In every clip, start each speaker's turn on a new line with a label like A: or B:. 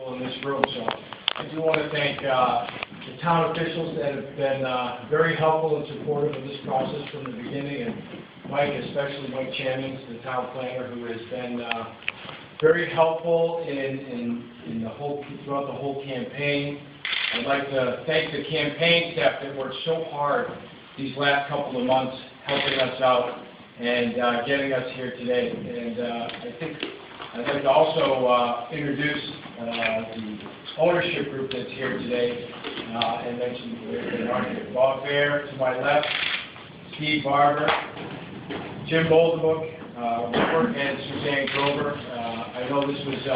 A: people in this room. So I do want to thank the town officials that have been very helpful and supportive of this process from the beginning, and Mike, especially Mike Chamins, the town planner, who has been very helpful in the whole throughout the whole campaign. I'd like to thank the campaign staff that worked so hard these last couple of months helping us out and getting us here today. And I think I'd like to also introduce the ownership group that's here today and mention Bob Bear to my left, Steve Barber, Jim Boldebook, Robert and Suzanne Grover. I know this was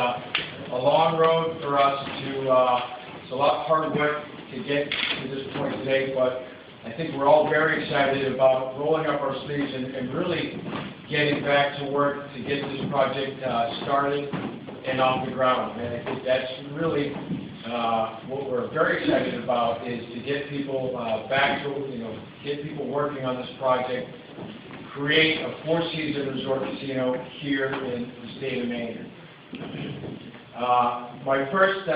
A: a long road for us to, it's a lot of hard work to get to this point today, but I think we're all very excited about rolling up our sleeves and really getting back to work to get this project started and off the ground. And I think that's really what we're very excited about, is to get people back to, get people working on this project, create a four-season resort casino here in the state of Maine. My first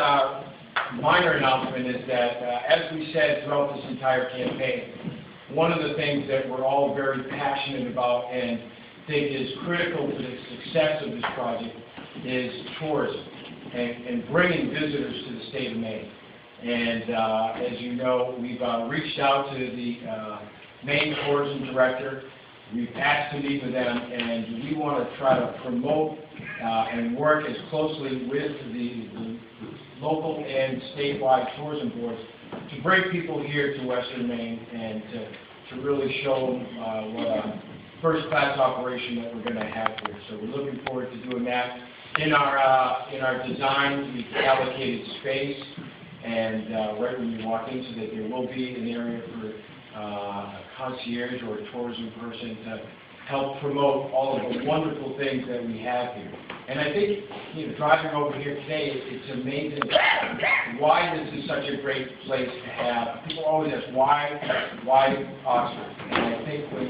A: minor announcement is that, as we said throughout this entire campaign, one of the things that we're all very passionate about and think is critical to the success of this project is tourism and bringing visitors to the state of Maine. And as you know, we've reached out to the Maine Tourism Director. We've asked to meet with them, and we want to try to promote and work as closely with the local and statewide tourism boards to bring people here to Western Maine and to really show them what a first-class operation that we're going to have here. So we're looking forward to doing that. In our design, we've allocated space, and right when you walk in, so that there will be an area for a concierge or a tourism person to help promote all of the wonderful things that we have here. And I think, driving over here today, it's amazing why this is such a great place to have. People always ask, why Oxford? And I think when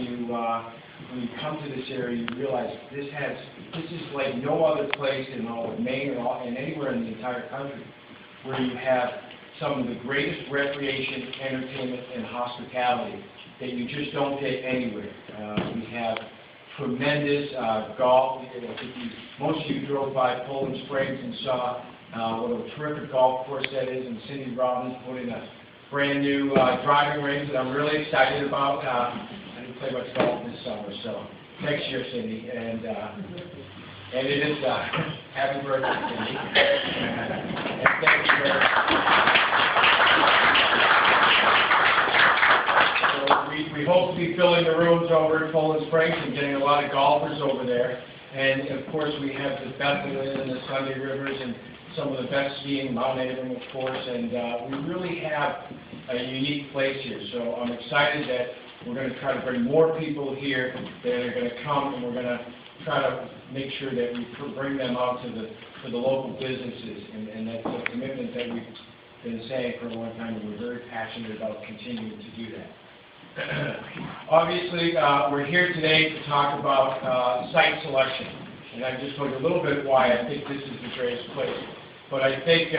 A: you come to this area, you realize this is like no other place in all of Maine and anywhere in the entire country where you have some of the greatest recreation, entertainment, and hospitality that you just don't get anywhere. We have tremendous golf. I think most of you drove by Poland Springs and saw what a terrific golf course that is, and Cindy Robbins put in a brand new driving range that I'm really excited about. I didn't play much golf this summer, so next year, Cindy. And it is happy birthday, Cindy. And thank you very much. So we hope to be filling the rooms over at Poland Springs and getting a lot of golfers over there. And of course, we have the Bethlehem and the Sunday Rivers and some of the best skiing, Mount Abram, of course. And we really have a unique place here. So I'm excited that we're going to try to bring more people here that are going to come, and we're going to try to make sure that we bring them out to the local businesses, and that's a commitment that we've been saying for a long time, and we're very passionate about continuing to do that. Obviously, we're here today to talk about site selection, and I just told you a little bit why I think this is the greatest place. But I think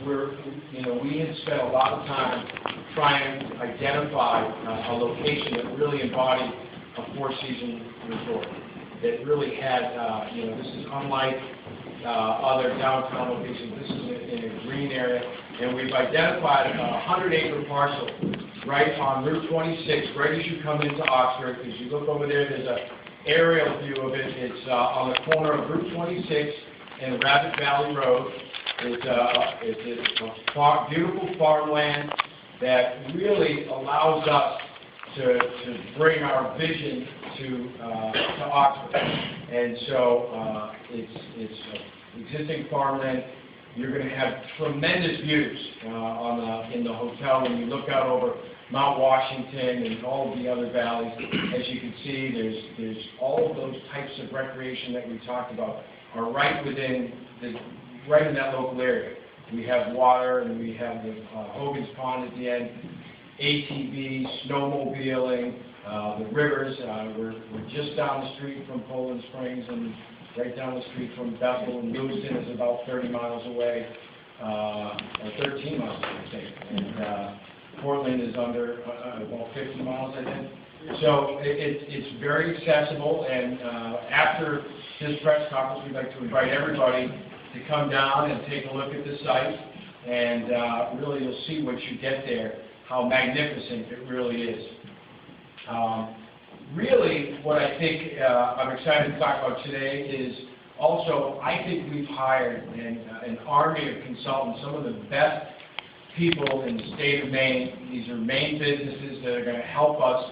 A: we had spent a lot of time trying to identify a location that really embodied a four-season resort. That really had, this is unlike other downtown locations. This is in a green area, and we've identified a 100-acre parcel right on Route 26, right as you come into Oxford. As you look over there, there's an aerial view of it. It's on the corner of Route 26 and Rabbit Valley Road. It's a beautiful farmland that really allows us to bring our vision to Oxford. And so it's existing farmland. You're going to have tremendous views in the hotel when you look out over Mount Washington and all of the other valleys. As you can see, there's all of those types of recreation that we talked about are right in that local area. We have water, and we have the Hogan's Pond at the end, ATV, snowmobiling, the rivers. We're just down the street from Poland Springs, and right down the street from Bethel, and Lewiston is about 30 miles away. or 13 miles, I think. And Portland is under about 50 miles, I think. So it's very accessible, and after this press conference, we'd like to invite everybody to come down and take a look at the site, and really you'll see once you get there how magnificent it really is. Really, what I think I'm excited to talk about today is also, I think we've hired an army of consultants, some of the best people in the state of Maine. These are Maine businesses that are going to help us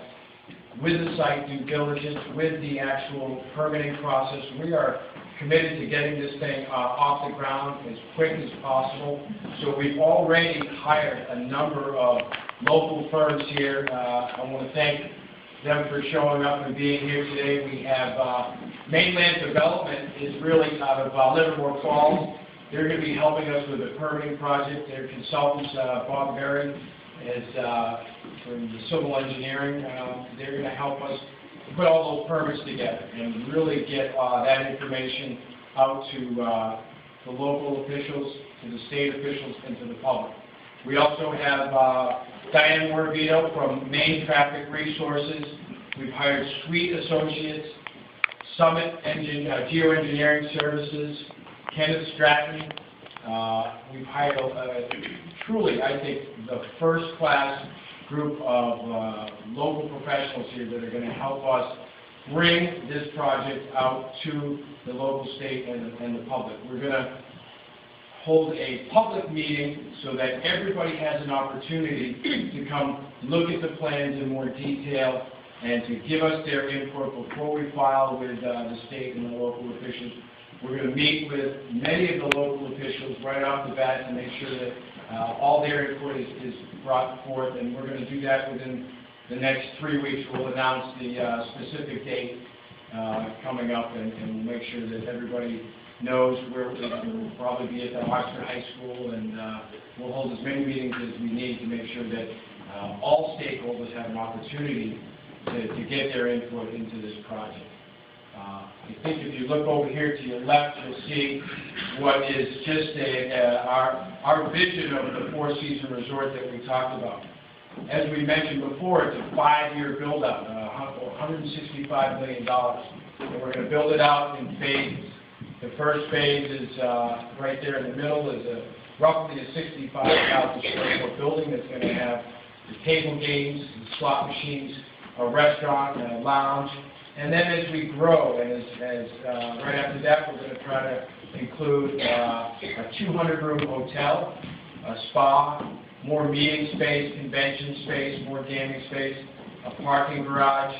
A: with the site due diligence, with the actual permitting process. We are committed to getting this thing off the ground as quick as possible. So we've already hired a number of local firms here. I want to thank them for showing up and being here today. We have Mainland Development is really out of Livermore Falls. They're going to be helping us with the permitting project. Their consultants, Bob Berry, is from the civil engineering. They're going to help us put all those permits together and really get that information out to the local officials, to the state officials, and to the public. We also have Diane Morvito from Maine Traffic Resources. We've hired Sweet Associates, Summit Geoengineering Services, Kenneth Stratton. We've hired truly, I think, the first-class group of local professionals here that are going to help us bring this project out to the local, state, and the public. We're going to hold a public meeting so that everybody has an opportunity to come look at the plans in more detail and to give us their input before we file with the state and the local officials. We're going to meet with many of the local officials right off the bat to make sure that all their input is brought forth, and we're going to do that within the next 3 weeks. We'll announce the specific date coming up, and we'll make sure that everybody knows where we'll probably be at the Oxford High School, and we'll hold as many meetings as we need to make sure that all stakeholders have an opportunity to get their input into this project. I think if you look over here to your left, you'll see what is just our vision of the four-season resort that we talked about. As we mentioned before, it's a 5-year build-out, $165 million. And we're going to build it out in phases. The first phase is right there in the middle, is roughly a 65,000 square foot building that's going to have the table games, the slot machines, a restaurant, and a lounge. And then as we grow, and right after that, we're going to try to include a 200-room hotel, a spa, more meeting space, convention space, more gaming space, a parking garage.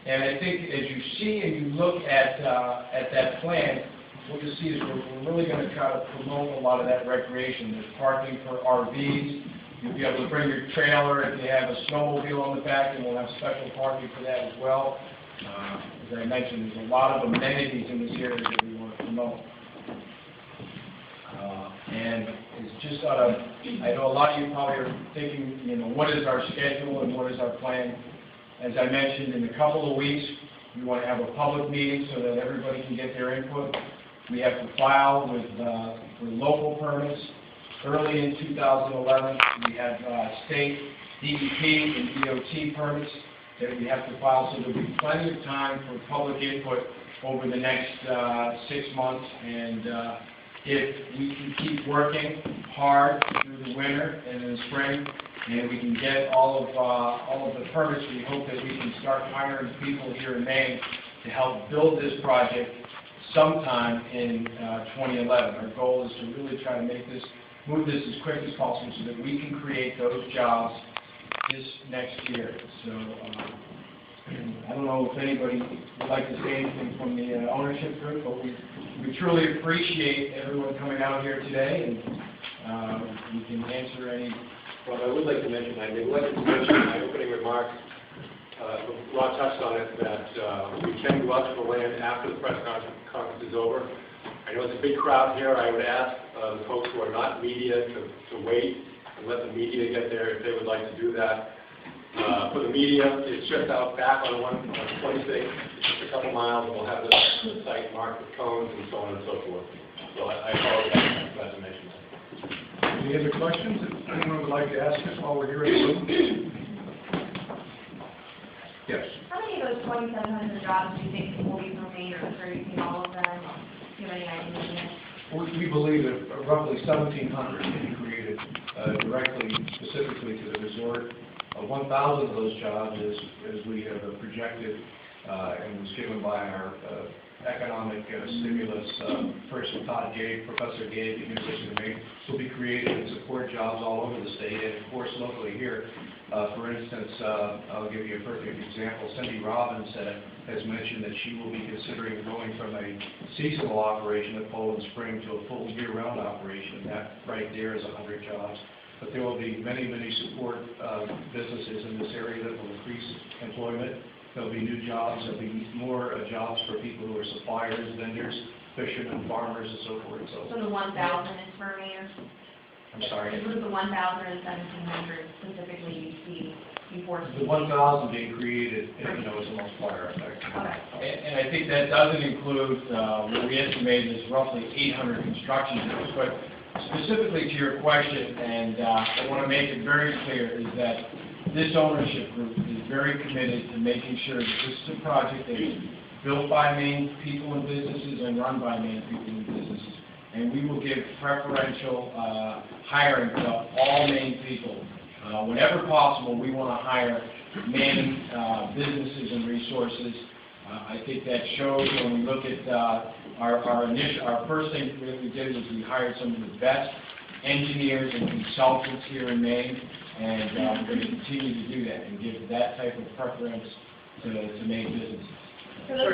A: And I think as you see and you look at that plan, what you'll see is we're really going to try to promote a lot of that recreation. There's parking for RVs. You'll be able to bring your trailer if you have a snowmobile on the back, and we'll have special parking for that as well. As I mentioned, there's a lot of amenities in this area that we want to promote. And it's just I know a lot of you probably are thinking, what is our schedule and what is our plan? As I mentioned, in a couple of weeks, we want to have a public meeting so that everybody can get their input. We have to file with local permits. Early in 2011, we have state DEP and DOT permits that we have to file, so there'll be plenty of time for public input over the next 6 months. And if we can keep working hard through the winter and in the spring, and we can get all of the permits, we hope that we can start hiring people here in Maine to help build this project sometime in 2011. Our goal is to really try to move this as quick as possible so that we can create those jobs this next year. So I don't know if anybody would like to say anything from the ownership group, but we truly appreciate everyone coming out here today, and we can answer any.
B: Well, I would like to mention, I neglected to mention in my opening remarks, Rod touched on it, that we can go out to the land after the press conference is over. I know it's a big crowd here. I would ask the folks who are not media to wait and let the media get there if they would like to do that. For the media, it's just out back on 26, just a couple miles, and we'll have the site marked with cones and so on and so forth. So I apologize for that to mention that.
C: Any other questions that anyone would like to ask us while we're here in the room? Yes.
D: How many of those 2,700 jobs do you think will be for Maine, or have you seen all of them? Do you have any idea yet?
C: We believe that roughly 1,700 will be created directly, specifically to the resort. 1,000 of those jobs, as we have projected and was given by our economic stimulus person, Professor Gay at the University of Maine, will be created and support jobs all over the state and, of course, locally here. For instance, I'll give you a perfect example. Cindy Robbins has mentioned that she will be considering going from a seasonal operation at Poland Spring to a full year-round operation, and that right there is 100 jobs. But there will be many, many support businesses in this area that will increase employment. There'll be new jobs. There'll be more jobs for people who are suppliers, vendors, fishermen, farmers, and so forth.
D: So the 1,000 is for Maine?
C: I'm sorry.
D: What is the 1,000 and 1,700 specifically you see before?
C: The 1,000 being created, as a multiplier effect.
D: Okay.
A: And I think that doesn't include what we estimated is roughly 800 construction jobs. But specifically to your question, and I want to make it very clear, is that this ownership group is very committed to making sure that this is a project that is built by Maine people and businesses and run by Maine people and businesses. And we will give preferential hiring to all Maine people. Whenever possible, we want to hire Maine businesses and resources. I think that shows when we look at our first thing that we did was we hired some of the best engineers and consultants here in Maine, and we're going to continue to do that and give that type of preference to Maine businesses.
D: So those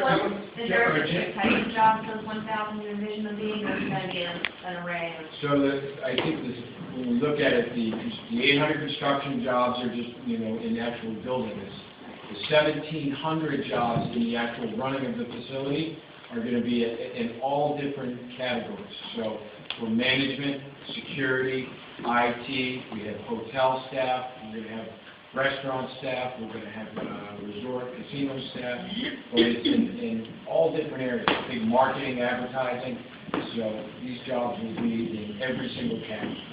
D: is there a specific type of jobs those 1,000 you envision them being, or is it going to be an array of?
A: So I think when we look at it, the 800 construction jobs are just, in the actual building. The 1,700 jobs in the actual running of the facility are going to be in all different categories. So for management, security, IT, we have hotel staff, we're going to have restaurant staff, we're going to have resort, casino staff, but it's in all different areas, big marketing, advertising, so these jobs will be in every single category.